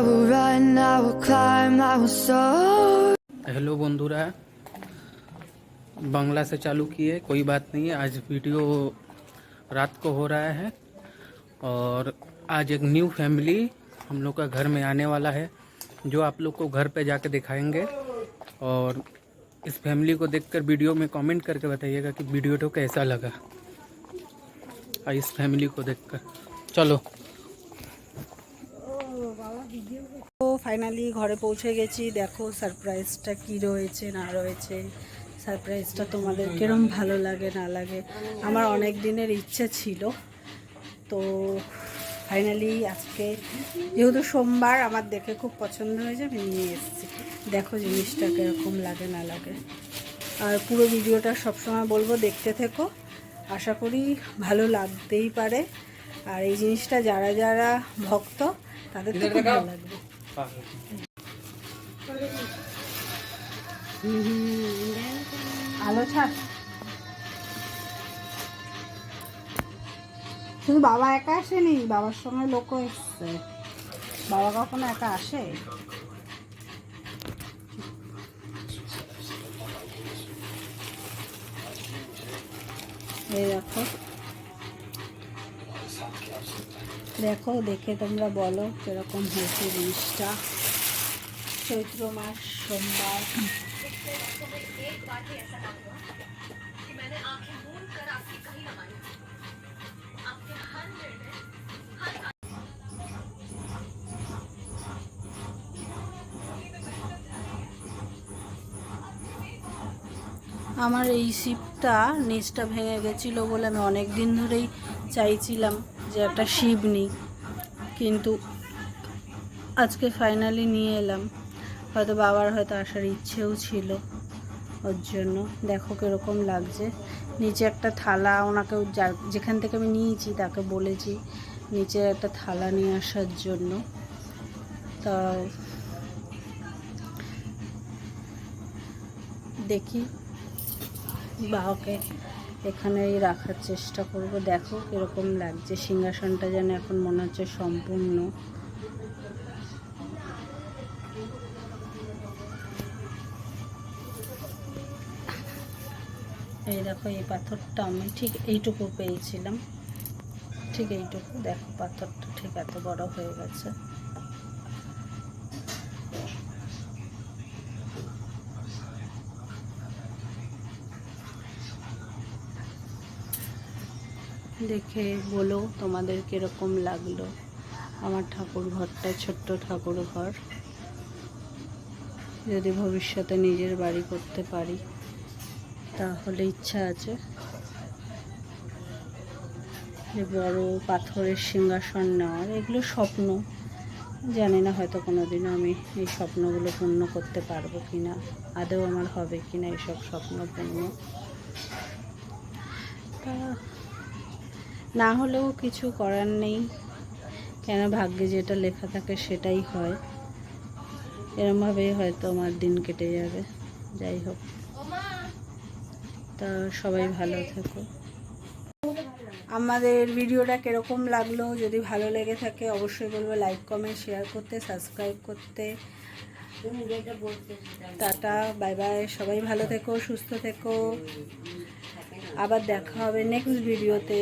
will run, I will climb, I will soar. Hello बंधुरा, बांग्ला से चालू किए, कोई बात नहीं है। आज वीडियो रात को हो रहा है और आज एक न्यू फैमिली हम लोग का घर में आने वाला है, जो आप लोग को घर पे जाके दिखाएंगे। और इस फैमिली को देखकर वीडियो में कमेंट करके बताइएगा कि वीडियो तो कैसा लगा। इस फैमिली को देखकर चलो। তো ফাইনালি ঘরে পৌঁছে গেছি। দেখো সারপ্রাইজটা কি রয়েছে না রয়েছে। সারপ্রাইজটা তোমাদের কিরম ভালো লাগে না লাগে, আমার অনেক দিনের ইচ্ছে ছিল। তো ফাইনালি আজকে যেহেতু সোমবার, আমার দেখে খুব পছন্দ হয়েছে, আমি নিয়ে এসেছি। দেখো জিনিসটা কীরকম লাগে না লাগে। আর পুরো ভিডিওটা সবসময় বলবো দেখতে থেকো, আশা করি ভালো লাগতেই পারে। আর এই জিনিসটা যারা যারা ভক্ত তাদের তো খুব ভালো লাগবে। আলো ছাড়। শুধু বাবা একা আসেনি, বাবার সঙ্গে লোকও এসছে। বাবা কখনো একা আসে? এই দেখো দেখো, দেখে তোমরা বলো কিরকম হয়েছে জিনিসটা। চৈত্র মাস সোমবার। আমার এই শিবটা নিচটা ভেঙে গেছিলো বলে আমি অনেক দিন ধরেই চাইছিলাম যে একটা শিব নিই, কিন্তু আজকে ফাইনালি নিয়ে এলাম। হয়তো বাবার হয়তো আসার ইচ্ছেও ছিল, ওর জন্য। দেখো কীরকম লাগছে। নিচে একটা থালা, ওনাকেও যেখান থেকে আমি নিয়েছি তাকে বলেছি নিচে একটা থালা নিয়ে আসার জন্য। তা দেখি বাবাকে এখানেই রাখার চেষ্টা করব। দেখো কীরকম লাগছে। সিংহাসনটা যেন এখন মনে হচ্ছে সম্পূর্ণ। এই দেখো, এই পাথরটা আমি ঠিক এইটুকু পেয়েছিলাম, ঠিক এইটুকু। দেখো পাথরটা ঠিক এত বড় হয়ে গেছে। দেখে বলো তোমাদের কীরকম লাগলো আমার ঠাকুর ঘরটা। ছোট্ট ঠাকুর ঘর, যদি ভবিষ্যতে নিজের বাড়ি করতে পারি তাহলে ইচ্ছা আছে যে বড় পাথরের সিংহাসন নেওয়ার। এগুলো স্বপ্ন, জানি না হয়তো কোনোদিনও আমি এই স্বপ্নগুলো পূর্ণ করতে পারবো কি না, আদৌ আমার হবে কি না এইসব স্বপ্ন পূর্ণ। তা না হলেও কিছু করার নেই, কেন ভাগ্যে যেটা লেখা থাকে সেটাই হয়। এরমভাবেই হয়তো আমার দিন কেটে যাবে। যাই হোক, তা সবাই ভালো থেকো। আমাদের ভিডিওটা কীরকম লাগলো, যদি ভালো লেগে থাকে অবশ্যই বলবো লাইক কমেন্ট শেয়ার করতে, সাবস্ক্রাইব করতে। Tata, bye bye. সবাই ভালো থেকো, সুস্থ থেকো। আবার দেখা হবে নেক্সট ভিডিওতে।